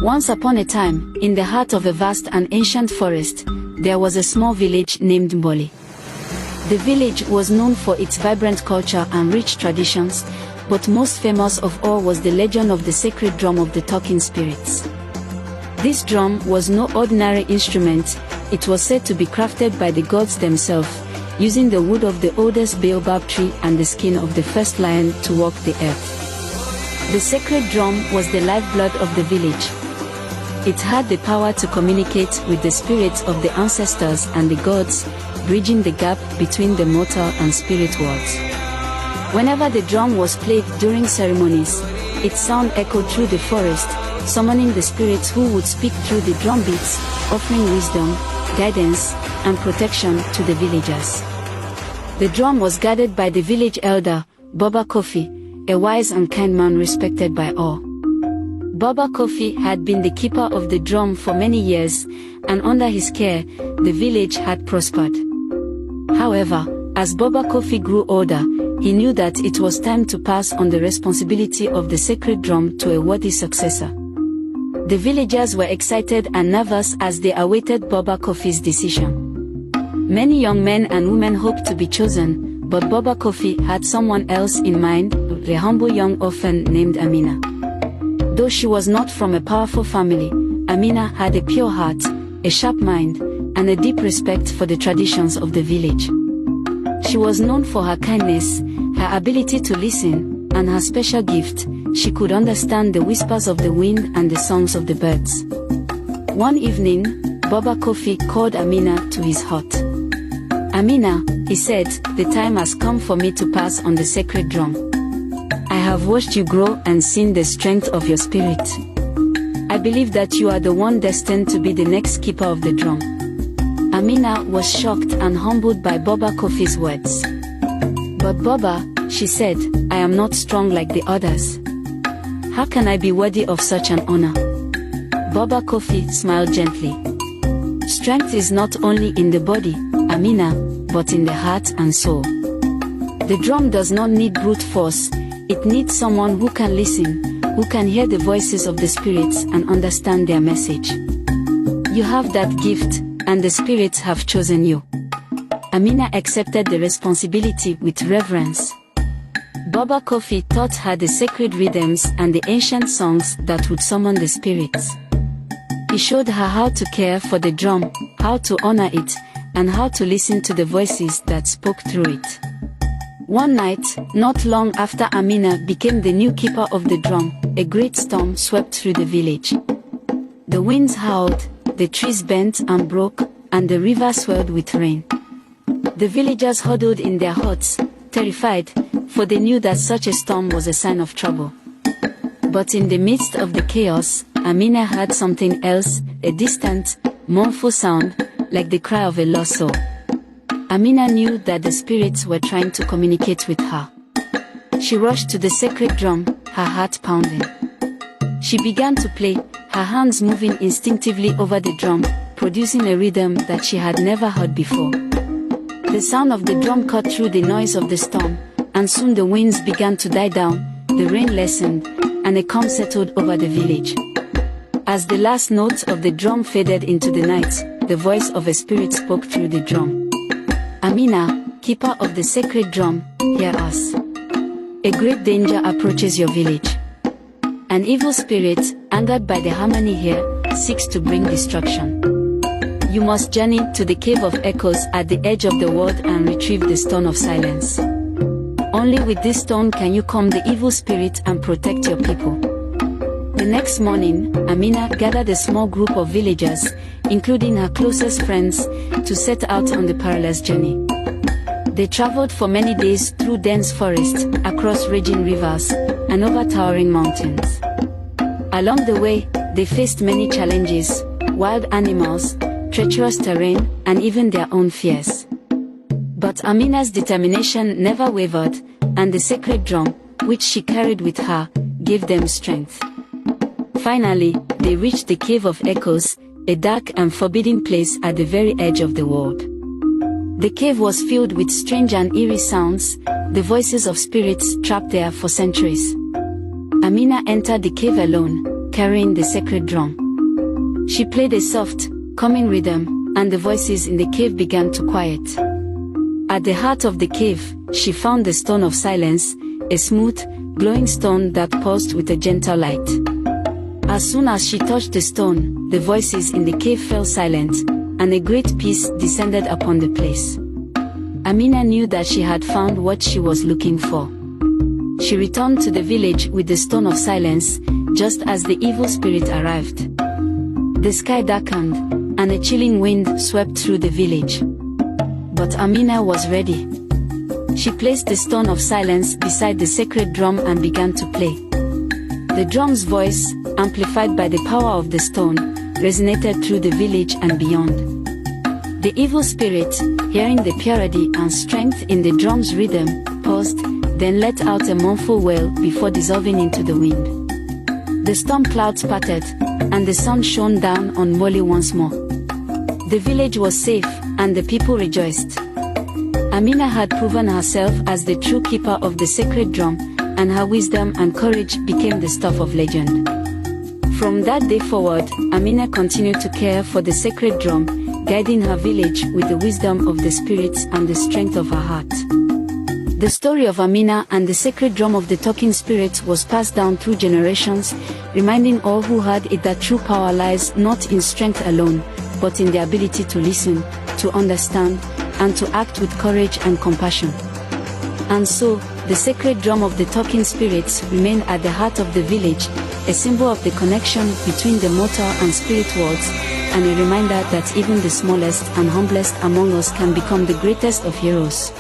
Once upon a time, in the heart of a vast and ancient forest, there was a small village named Mboli. The village was known for its vibrant culture and rich traditions, but most famous of all was the legend of the sacred drum of the talking spirits. This drum was no ordinary instrument. It was said to be crafted by the gods themselves, using the wood of the oldest baobab tree and the skin of the first lion to walk the earth. The sacred drum was the lifeblood of the village. It had the power to communicate with the spirits of the ancestors and the gods, bridging the gap between the mortal and spirit worlds. Whenever the drum was played during ceremonies, its sound echoed through the forest, summoning the spirits who would speak through the drum beats, offering wisdom, guidance, and protection to the villagers. The drum was guarded by the village elder, Baba Kofi, a wise and kind man respected by all. Baba Kofi had been the keeper of the drum for many years, and under his care, the village had prospered. However, as Baba Kofi grew older, he knew that it was time to pass on the responsibility of the sacred drum to a worthy successor. The villagers were excited and nervous as they awaited Baba Kofi's decision. Many young men and women hoped to be chosen, but Baba Kofi had someone else in mind, a humble young orphan named Amina. Though she was not from a powerful family, Amina had a pure heart, a sharp mind, and a deep respect for the traditions of the village. She was known for her kindness, her ability to listen, and her special gift. She could understand the whispers of the wind and the songs of the birds. One evening, Baba Kofi called Amina to his hut. "Amina," he said, "the time has come for me to pass on the sacred drum. I have watched you grow and seen the strength of your spirit. I believe that you are the one destined to be the next keeper of the drum." Amina was shocked and humbled by Baba Kofi's words. "But Baba," she said, "I am not strong like the others. How can I be worthy of such an honor?" Baba Kofi smiled gently. "Strength is not only in the body, Amina, but in the heart and soul. The drum does not need brute force. It needs someone who can listen, who can hear the voices of the spirits and understand their message. You have that gift, and the spirits have chosen you." Amina accepted the responsibility with reverence. Baba Kofi taught her the sacred rhythms and the ancient songs that would summon the spirits. He showed her how to care for the drum, how to honor it, and how to listen to the voices that spoke through it. One night, not long after Amina became the new keeper of the drum, a great storm swept through the village. The winds howled, the trees bent and broke, and the river swelled with rain. The villagers huddled in their huts, terrified, for they knew that such a storm was a sign of trouble. But in the midst of the chaos, Amina heard something else, a distant, mournful sound, like the cry of a lost soul. Amina knew that the spirits were trying to communicate with her. She rushed to the sacred drum, her heart pounding. She began to play, her hands moving instinctively over the drum, producing a rhythm that she had never heard before. The sound of the drum cut through the noise of the storm, and soon the winds began to die down, the rain lessened, and a calm settled over the village. As the last notes of the drum faded into the night, the voice of a spirit spoke through the drum. "Amina, keeper of the sacred drum, hear us. A great danger approaches your village. An evil spirit, angered by the harmony here, seeks to bring destruction. You must journey to the cave of echoes at the edge of the world and retrieve the stone of silence. Only with this stone can you calm the evil spirit and protect your people." The next morning, Amina gathered a small group of villagers, including her closest friends, to set out on the perilous journey. They traveled for many days through dense forests, across raging rivers, and over towering mountains. Along the way, they faced many challenges: wild animals, treacherous terrain, and even their own fears. But Amina's determination never wavered, and the sacred drum, which she carried with her, gave them strength. Finally, they reached the Cave of Echoes, a dark and forbidding place at the very edge of the world. The cave was filled with strange and eerie sounds, the voices of spirits trapped there for centuries. Amina entered the cave alone, carrying the sacred drum. She played a soft, calming rhythm, and the voices in the cave began to quiet. At the heart of the cave, she found the stone of silence, a smooth, glowing stone that pulsed with a gentle light. As soon as she touched the stone, the voices in the cave fell silent, and a great peace descended upon the place. Amina knew that she had found what she was looking for. She returned to the village with the stone of silence, just as the evil spirit arrived. The sky darkened, and a chilling wind swept through the village. But Amina was ready. She placed the stone of silence beside the sacred drum and began to play. The drum's voice, amplified by the power of the stone, resonated through the village and beyond. The evil spirit, hearing the purity and strength in the drum's rhythm, paused, then let out a mournful wail before dissolving into the wind. The storm clouds parted, and the sun shone down on Mboli once more. The village was safe, and the people rejoiced. Amina had proven herself as the true keeper of the sacred drum, and her wisdom and courage became the stuff of legend. From that day forward, Amina continued to care for the sacred drum, guiding her village with the wisdom of the spirits and the strength of her heart. The story of Amina and the sacred drum of the talking spirits was passed down through generations, reminding all who heard it that true power lies not in strength alone, but in the ability to listen, to understand, and to act with courage and compassion. And so, the sacred drum of the talking spirits remained at the heart of the village, a symbol of the connection between the mortal and spirit worlds, and a reminder that even the smallest and humblest among us can become the greatest of heroes.